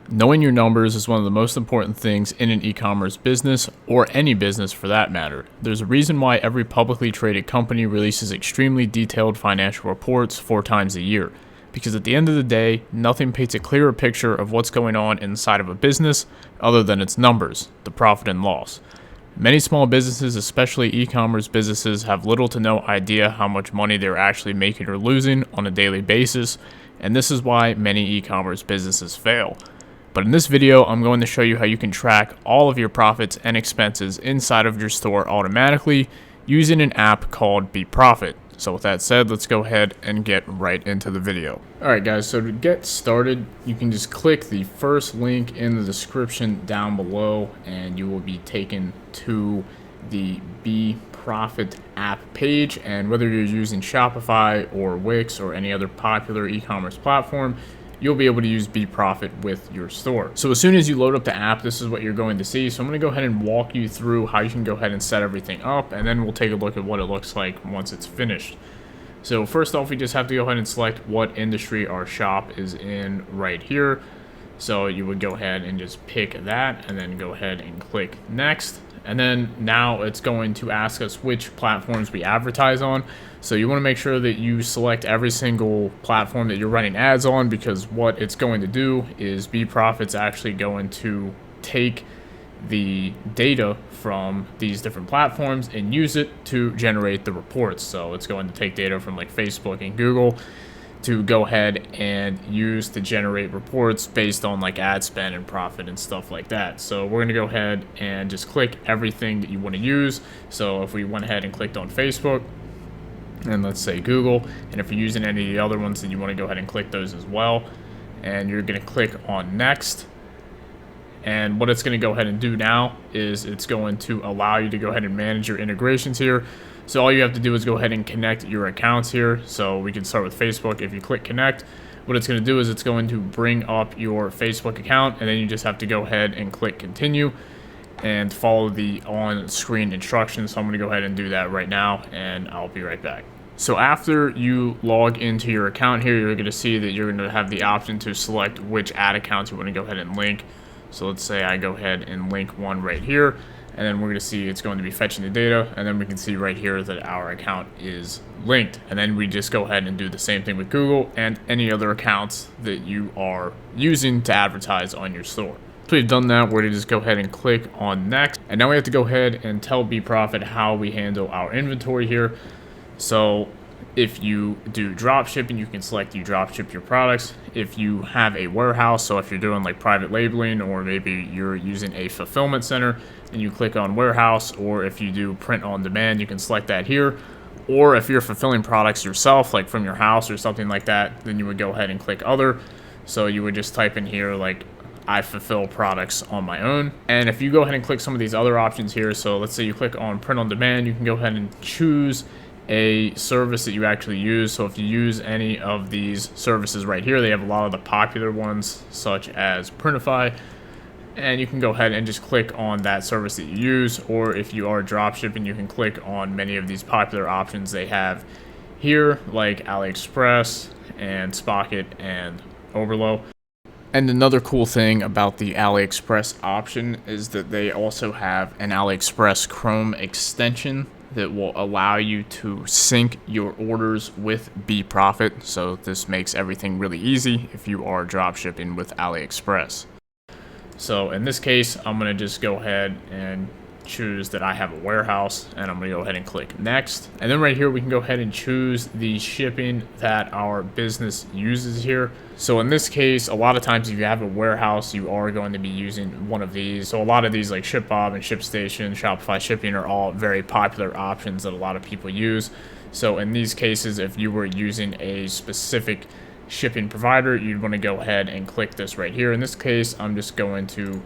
Knowing your numbers is one of the most important things in an e-commerce business, or any business for that matter. There's a reason why every publicly traded company releases extremely detailed financial reports 4 times a year. Because at the end of the day, nothing paints a clearer picture of what's going on inside of a business other than its numbers, the profit and loss. Many small businesses, especially e-commerce businesses, have little to no idea how much money they're actually making or losing on a daily basis, and this is why many e-commerce businesses fail. But in this video, I'm going to show you how you can track all of your profits and expenses inside of your store automatically using an app called BeProfit. So with that said, let's go ahead and get right into the video. Alright guys, so to get started, you can just click the first link in the description down below and you will be taken to the BeProfit app page. And whether you're using Shopify or Wix or any other popular e-commerce platform, you'll be able to use BeProfit with your store. So as soon as you load up the app, this is what you're going to see. So I'm going to go ahead and walk you through how you can go ahead and set everything up, and then we'll take a look at what it looks like once it's finished. So first off, we just have to go ahead and select what industry our shop is in right here. So you would go ahead and just pick that and then go ahead and click next. And then now it's going to ask us which platforms we advertise on. So you want to make sure that you select every single platform that you're running ads on, because what it's going to do is BeProfit's actually going to take the data from these different platforms and use it to generate the reports. So it's going to take data from like Facebook and Google to go ahead and use to generate reports based on like ad spend and profit and stuff like that. So we're going to go ahead and just click everything that you want to use. So if we went ahead and clicked on Facebook, and let's say Google, and if you're using any of the other ones, then you want to go ahead and click those as well, and you're going to click on next. And what it's going to go ahead and do now is it's going to allow you to go ahead and manage your integrations here. So all you have to do is go ahead and connect your accounts here. So we can start with Facebook. If you click connect, what it's going to do is it's going to bring up your Facebook account, and then you just have to go ahead and click continue and follow the on-screen instructions. So I'm going to go ahead and do that right now, and I'll be right back. So after you log into your account here, you're going to see that you're going to have the option to select which ad accounts you want to go ahead and link. So let's say I go ahead and link one right here, and then we're going to see it's going to be fetching the data, and then we can see right here that our account is linked. And then we just go ahead and do the same thing with Google and any other accounts that you are using to advertise on your store. So we've done that, we're going to just go ahead and click on next. And now we have to go ahead and tell BeProfit how we handle our inventory here. So if you do drop shipping, you can select you drop ship your products. If you have a warehouse, so if you're doing like private labeling, or maybe you're using a fulfillment center, then you click on warehouse. Or if you do print on demand, you can select that here. Or if you're fulfilling products yourself, like from your house or something like that, then you would go ahead and click other. So you would just type in here like I fulfill products on my own. And if you go ahead and click some of these other options here, so let's say you click on print on demand, you can go ahead and choose a service that you actually use. So if you use any of these services right here, they have a lot of the popular ones such as Printify, and you can go ahead and just click on that service that you use. Or if you are drop shipping, you can click on many of these popular options they have here, like Aliexpress and Spocket and Overlow. And another cool thing about the Aliexpress option is that they also have an Aliexpress Chrome extension that will allow you to sync your orders with BeProfit. So this makes everything really easy if you are drop shipping with Aliexpress. So in this case, I'm going to just go ahead and choose that I have a warehouse, and I'm going to go ahead and click next. And then right here, we can go ahead and choose the shipping that our business uses here. So in this case, a lot of times if you have a warehouse, you are going to be using one of these. So a lot of these like ShipBob and ShipStation, Shopify shipping are all very popular options that a lot of people use. So in these cases, if you were using a specific shipping provider, you'd want to go ahead and click this right here. In this case, I'm just going to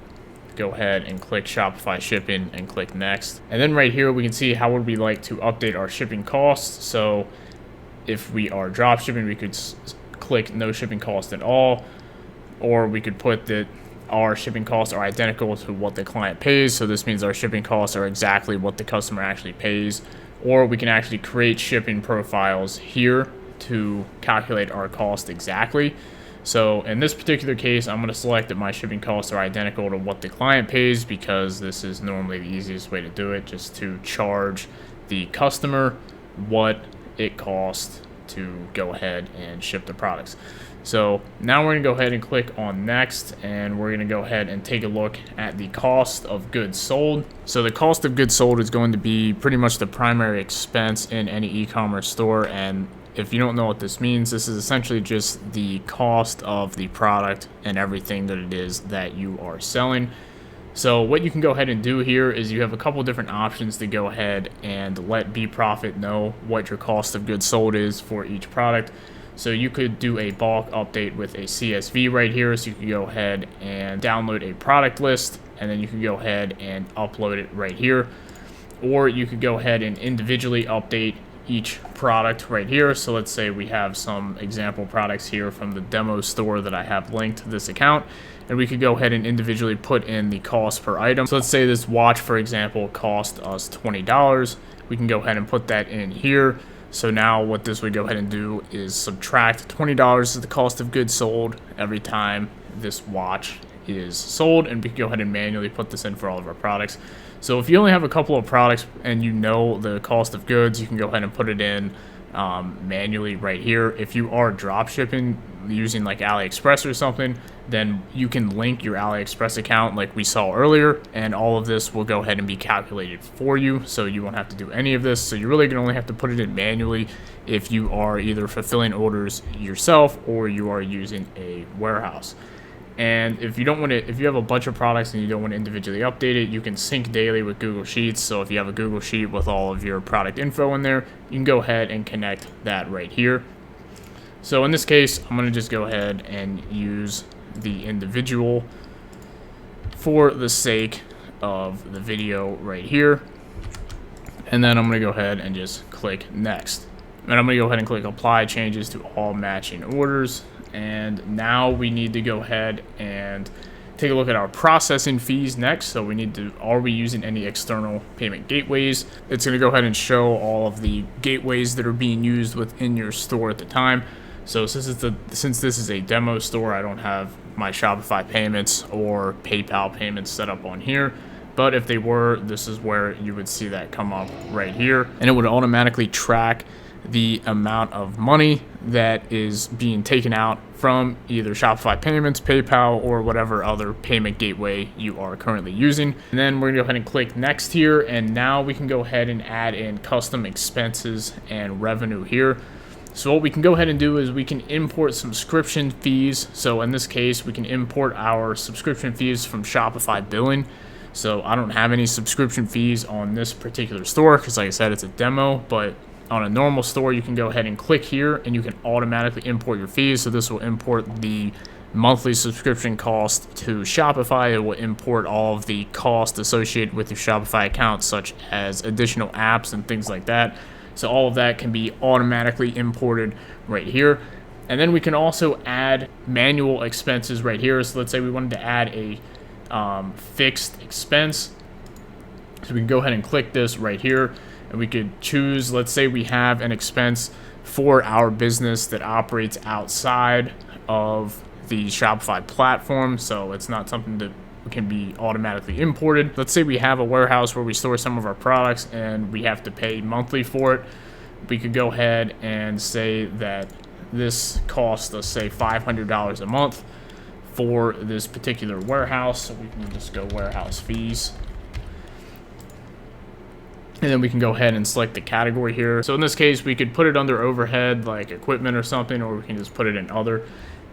go ahead and click Shopify shipping and click next. And then right here we can see how would we like to update our shipping costs. So if we are drop shipping, we could click no shipping cost at all, or we could put that our shipping costs are identical to what the client pays. So this means our shipping costs are exactly what the customer actually pays. Or we can actually create shipping profiles here to calculate our cost exactly. So in this particular case, I'm going to select that my shipping costs are identical to what the client pays, because this is normally the easiest way to do it, just to charge the customer what it costs to go ahead and ship the products. So now we're going to go ahead and click on next, and we're going to go ahead and take a look at the cost of goods sold. So the cost of goods sold is going to be pretty much the primary expense in any e-commerce store, and if you don't know what this means, this is essentially just the cost of the product and everything that it is that you are selling. So what you can go ahead and do here is you have a couple different options to go ahead and let BeProfit know what your cost of goods sold is for each product. So you could do a bulk update with a CSV right here. So you can go ahead and download a product list, and then you can go ahead and upload it right here. Or you could go ahead and individually update each product right here. So let's say we have some example products here from the demo store that I have linked to this account, and we could go ahead and individually put in the cost per item. So let's say this watch, for example, cost us $20. We can go ahead and put that in here. So now what this would go ahead and do is subtract $20 as the cost of goods sold every time this watch is sold, and we can go ahead and manually put this in for all of our products. So if you only have a couple of products and you know the cost of goods, you can go ahead and put it in manually right here. If you are drop shipping using like Aliexpress or something, then you can link your Aliexpress account like we saw earlier, and all of this will go ahead and be calculated for you, so you won't have to do any of this. So you're really going to only have to put it in manually if you are either fulfilling orders yourself or you are using a warehouse. And if you don't want to, if you have a bunch of products and you don't want to individually update it, you can sync daily with Google Sheets. So if you have a Google Sheet with all of your product info in there, you can go ahead and connect that right here. So in this case, I'm going to just go ahead and use the individual for the sake of the video right here. And then I'm going to go ahead and just click next. And I'm going to go ahead and click apply changes to all matching orders. And now we need to go ahead and take a look at our processing fees next. So we need to, are we using any external payment gateways? It's going to go ahead and show all of the gateways that are being used within your store at the time. So since this is a demo store, I don't have my Shopify payments or PayPal payments set up on here. But if they were, this is where you would see that come up right here. And it would automatically track the amount of money that is being taken out from either Shopify payments, PayPal, or whatever other payment gateway you are currently using. And then we're gonna go ahead and click next here, and now we can go ahead and add in custom expenses and revenue here. So what we can go ahead and do is we can import subscription fees. So in this case, we can import our subscription fees from Shopify billing. So I don't have any subscription fees on this particular store because, like I said, it's a demo, but on a normal store, you can go ahead and click here and you can automatically import your fees. So this will import the monthly subscription cost to Shopify. It will import all of the costs associated with your Shopify account, such as additional apps and things like that. So all of that can be automatically imported right here. And then we can also add manual expenses right here. So let's say we wanted to add a fixed expense. So we can go ahead and click this right here. And we could choose, let's say we have an expense for our business that operates outside of the Shopify platform. So it's not something that can be automatically imported. Let's say we have a warehouse where we store some of our products and we have to pay monthly for it. We could go ahead and say that this costs us, say, $500 a month for this particular warehouse. So we can just go warehouse fees. And then we can go ahead and select the category here. So in this case, we could put it under overhead, like equipment or something, or we can just put it in other.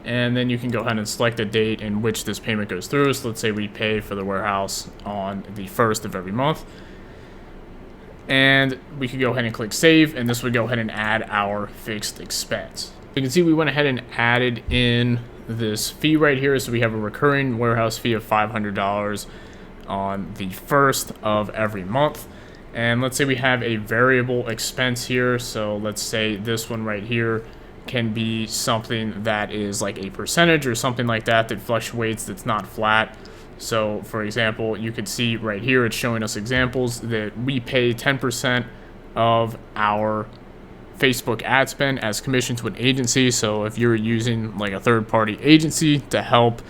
And then you can go ahead and select the date in which this payment goes through. So let's say we pay for the warehouse on the 1st of every month. And we could go ahead and click save, and this would go ahead and add our fixed expense. You can see we went ahead and added in this fee right here. So we have a recurring warehouse fee of $500 on the 1st of every month. And let's say we have a variable expense here. So let's say this one right here can be something that is like a percentage or something like that that fluctuates, that's not flat. So for example, you could see right here, it's showing us examples that we pay 10% of our Facebook ad spend as commission to an agency. So if you're using like a third-party agency to help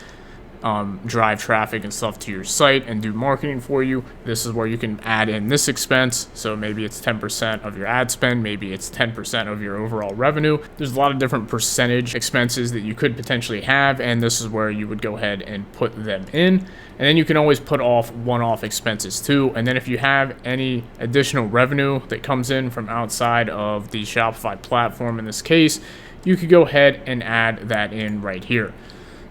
drive traffic and stuff to your site and do marketing for you, this is where you can add in this expense. So maybe it's 10% of your ad spend, maybe it's 10% of your overall revenue. There's a lot of different percentage expenses that you could potentially have, and this is where you would go ahead and put them in. And then you can always put off one-off expenses too. And then if you have any additional revenue that comes in from outside of the Shopify platform in this case, you could go ahead and add that in right here.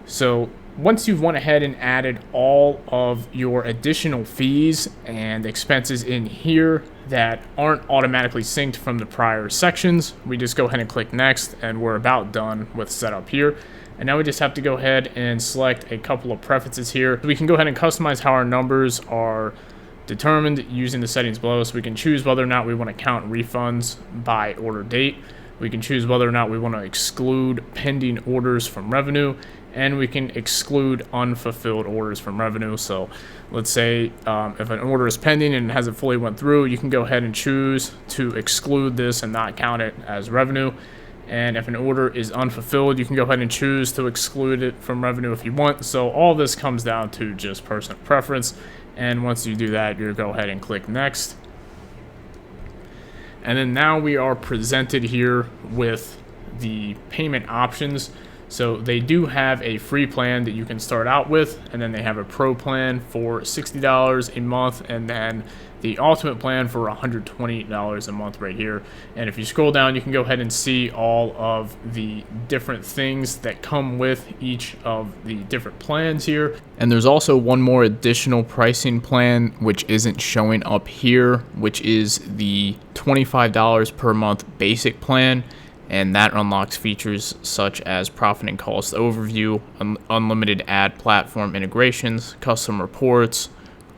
So once you've went ahead and added all of your additional fees and expenses in here that aren't automatically synced from the prior sections, we just go ahead and click next, and we're about done with setup here. And now we just have to go ahead and select a couple of preferences here. We can go ahead and customize how our numbers are determined using the settings below. So we can choose whether or not we want to count refunds by order date. We can choose whether or not we want to exclude pending orders from revenue, and we can exclude unfulfilled orders from revenue. So let's say if an order is pending and it hasn't fully went through, you can go ahead and choose to exclude this and not count it as revenue. And if an order is unfulfilled, you can go ahead and choose to exclude it from revenue if you want. So all this comes down to just personal preference. And once you do that, you go ahead and click next. And then now we are presented here with the payment options. So they do have a free plan that you can start out with, and then they have a pro plan for $60 a month, and then the ultimate plan for $120 a month right here. And if you scroll down, you can go ahead and see all of the different things that come with each of the different plans here. And there's also one more additional pricing plan which isn't showing up here, which is the $25 per month basic plan. And that unlocks features such as profit and cost overview, unlimited ad platform integrations, custom reports,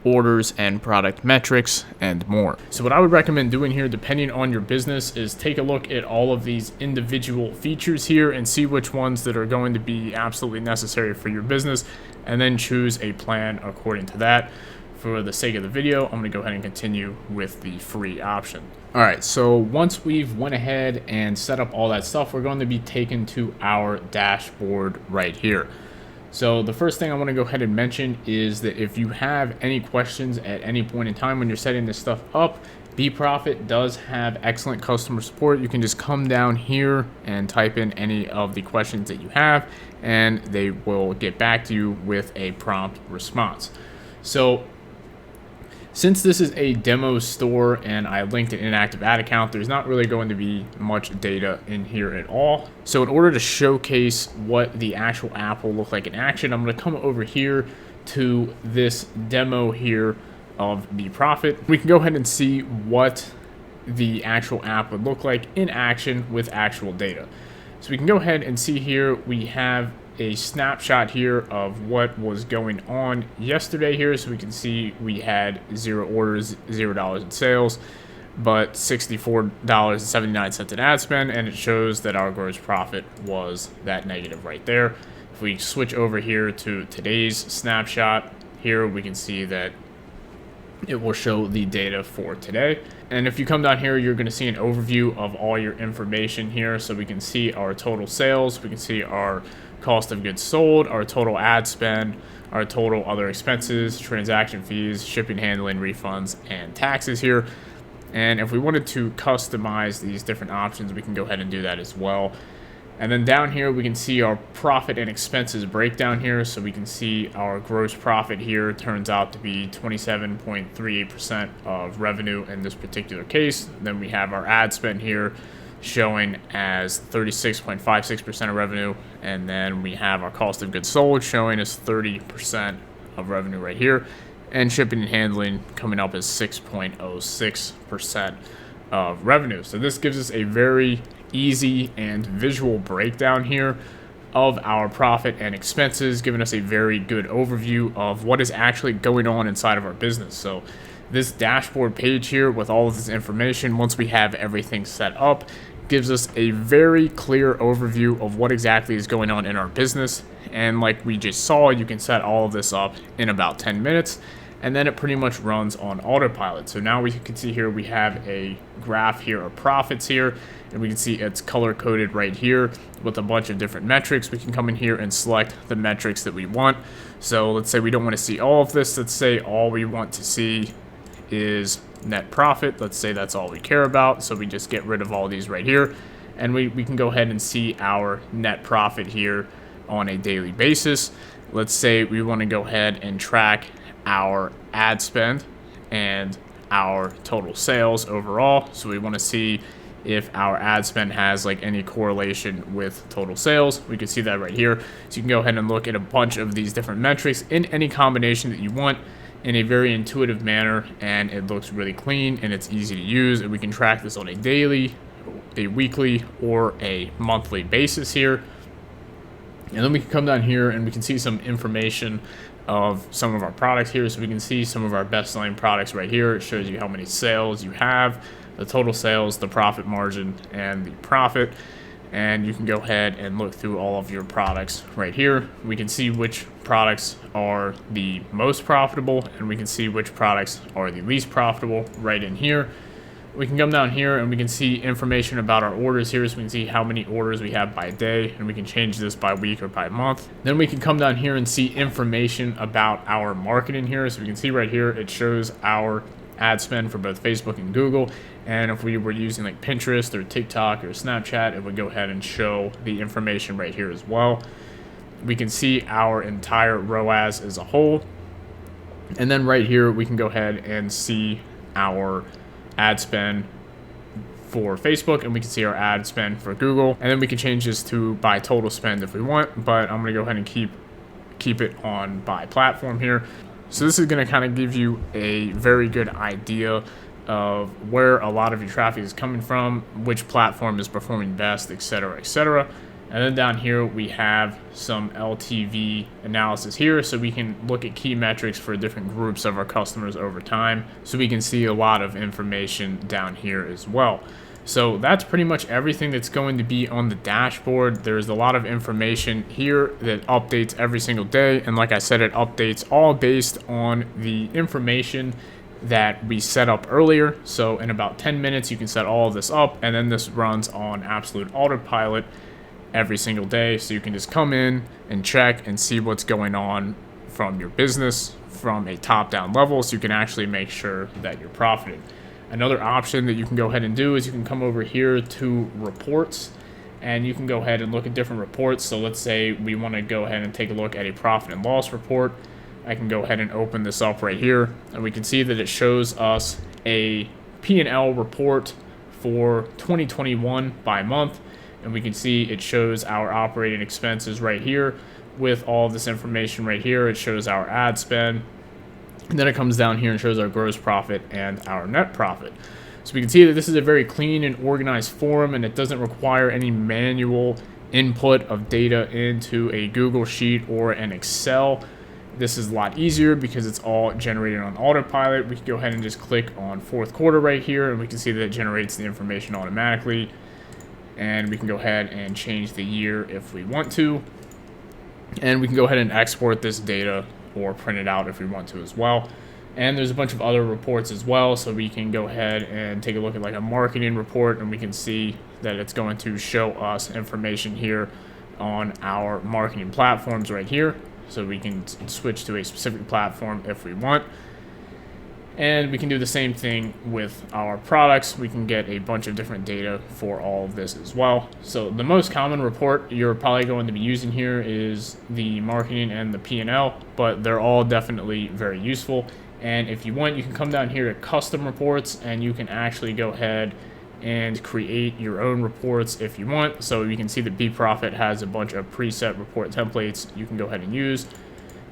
orders and product metrics, and more. So what I would recommend doing here, depending on your business, is take a look at all of these individual features here and see which ones that are going to be absolutely necessary for your business, and then choose a plan according to that. For the sake of the video, I'm going to go ahead and continue with the free option. All right, so once we've went ahead and set up all that stuff, we're going to be taken to our dashboard right here. So the first thing I want to go ahead and mention is that if you have any questions at any point in time when you're setting this stuff up, BeProfit does have excellent customer support. You can just come down here and type in any of the questions that you have, and they will get back to you with a prompt response. So since this is a demo store and I linked an inactive ad account, there's not really going to be much data in here at all. So in order to showcase what the actual app will look like in action, I'm going to come over here to this demo here of BeProfit. We can go ahead and see what the actual app would look like in action with actual data. So we can go ahead and see here we have a snapshot here of what was going on yesterday here. So we can see we had 0 orders, $0 in sales, but $64.79 in ad spend, and it shows that our gross profit was that negative right there. If we switch over here to today's snapshot here, we can see that it will show the data for today. And if you come down here, you're going to see an overview of all your information here. So we can see our total sales, we can see our cost of goods sold, our total ad spend, our total other expenses, transaction fees, shipping, handling, refunds, and taxes here. And if we wanted to customize these different options, we can go ahead and do that as well. And then down here, we can see our profit and expenses breakdown here. So we can see our gross profit here turns out to be 27.38% of revenue in this particular case. Then we have our ad spend here showing as 36.56% of revenue. And then we have our cost of goods sold showing as 30% of revenue right here. And shipping and handling coming up as 6.06% of revenue. So this gives us a very easy and visual breakdown here of our profit and expenses, giving us a very good overview of what is actually going on inside of our business. So this dashboard page here with all of this information, once we have everything set up, gives us a very clear overview of what exactly is going on in our business. And like we just saw, you can set all of this up in about 10 minutes. and then it pretty much runs on autopilot. So now we can see here we have a graph here of profits here, and we can see it's color coded right here with a bunch of different metrics. We can come in here and select the metrics that we want. So let's say we don't want to see all of this. Let's say all we want to see is net profit. Let's say that's all we care about. So we just get rid of all these right here, and we can go ahead and see our net profit here on a daily basis. Let's say we want to go ahead and track our ad spend and our total sales overall. So we want to see if our ad spend has like any correlation with total sales. We can see that right here. So you can go ahead and look at a bunch of these different metrics in any combination that you want in a very intuitive manner, and it looks really clean and it's easy to use. And we can track this on a daily, a weekly, or a monthly basis here. And then we can come down here and we can see some information of some of our products here. So we can see some of our best selling products right here. It shows you how many sales you have, the total sales, the profit margin, and the profit. And you can go ahead and look through all of your products right here. We can see which products are the most profitable, and we can see which products are the least profitable right in here. We can come down here and we can see information about our orders here, so we can see how many orders we have by day, and we can change this by week or by month. Then we can come down here and see information about our marketing here. So we can see right here, it shows our ad spend for both Facebook and Google. And if we were using like Pinterest or TikTok or Snapchat, it would go ahead and show the information right here as well. We can see our entire ROAS as a whole. And then right here, we can go ahead and see our ad spend for Facebook, and we can see our ad spend for Google. And then we can change this to by total spend if we want, but I'm gonna go ahead and keep it on by platform here. So this is gonna kind of give you a very good idea of where a lot of your traffic is coming from, which platform is performing best, etc., etc. And then down here, we have some LTV analysis here, so we can look at key metrics for different groups of our customers over time. So we can see a lot of information down here as well. So that's pretty much everything that's going to be on the dashboard. There's a lot of information here that updates every single day. And like I said, it updates all based on the information that we set up earlier. So in about 10 minutes, you can set all of this up, and then this runs on absolute autopilot every single day. So you can just come in and check and see what's going on from your business from a top-down level, so you can actually make sure that you're profiting. Another option that you can go ahead and do is you can come over here to reports, and you can go ahead and look at different reports. So let's say we want to go ahead and take a look at a profit and loss report. I can go ahead and open this up right here, and we can see that it shows us a P&L report for 2021 by month, and we can see it shows our operating expenses right here with all of this information right here. It shows our ad spend, and then it comes down here and shows our gross profit and our net profit. So we can see that this is a very clean and organized form, and it doesn't require any manual input of data into a Google Sheet or an Excel. This is a lot easier because it's all generated on autopilot. We can go ahead and just click on fourth quarter right here, and we can see that it generates the information automatically. And we can go ahead and change the year if we want to. And we can go ahead and export this data or print it out if we want to as well. And there's a bunch of other reports as well. So we can go ahead and take a look at like a marketing report, and we can see that it's going to show us information here on our marketing platforms right here. So we can switch to a specific platform if we want. And we can do the same thing with our products. We can get a bunch of different data for all of this as well. So the most common report you're probably going to be using here is the marketing and the P&L, but they're all definitely very useful. And if you want, you can come down here to custom reports, and you can actually go ahead and create your own reports if you want. So you can see that BeProfit has a bunch of preset report templates you can go ahead and use.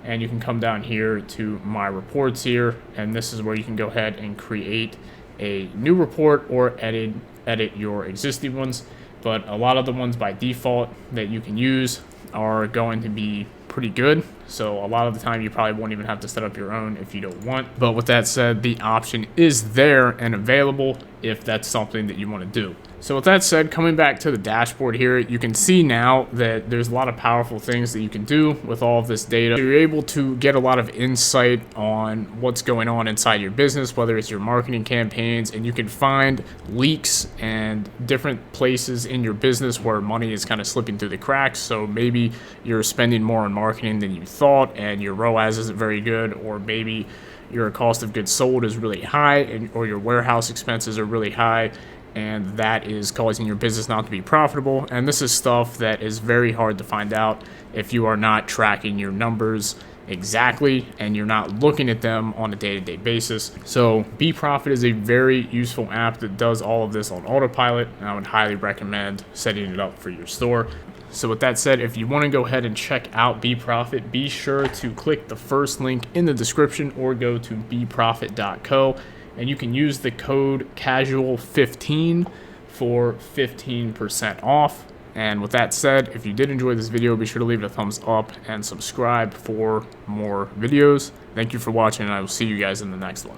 And you can come down here to my reports here, and this is where you can go ahead and create a new report or edit your existing ones. But a lot of the ones by default that you can use are going to be pretty good. So a lot of the time you probably won't even have to set up your own if you don't want. But with that said, the option is there and available if that's something that you want to do. So with that said, coming back to the dashboard here, you can see now that there's a lot of powerful things that you can do with all of this data. You're able to get a lot of insight on what's going on inside your business, whether it's your marketing campaigns, and you can find leaks and different places in your business where money is kind of slipping through the cracks. So maybe you're spending more on marketing than you thought and your ROAS isn't very good, or maybe your cost of goods sold is really high, or your warehouse expenses are really high, and that is causing your business not to be profitable. And this is stuff that is very hard to find out if you are not tracking your numbers exactly and you're not looking at them on a day-to-day basis. So BeProfit is a very useful app that does all of this on autopilot, and I would highly recommend setting it up for your store. So with that said, if you want to go ahead and check out BeProfit, be sure to click the first link in the description or go to beprofit.co. And you can use the code CASUAL15 for 15% off. And with that said, if you did enjoy this video, be sure to leave it a thumbs up and subscribe for more videos. Thank you for watching, and I will see you guys in the next one.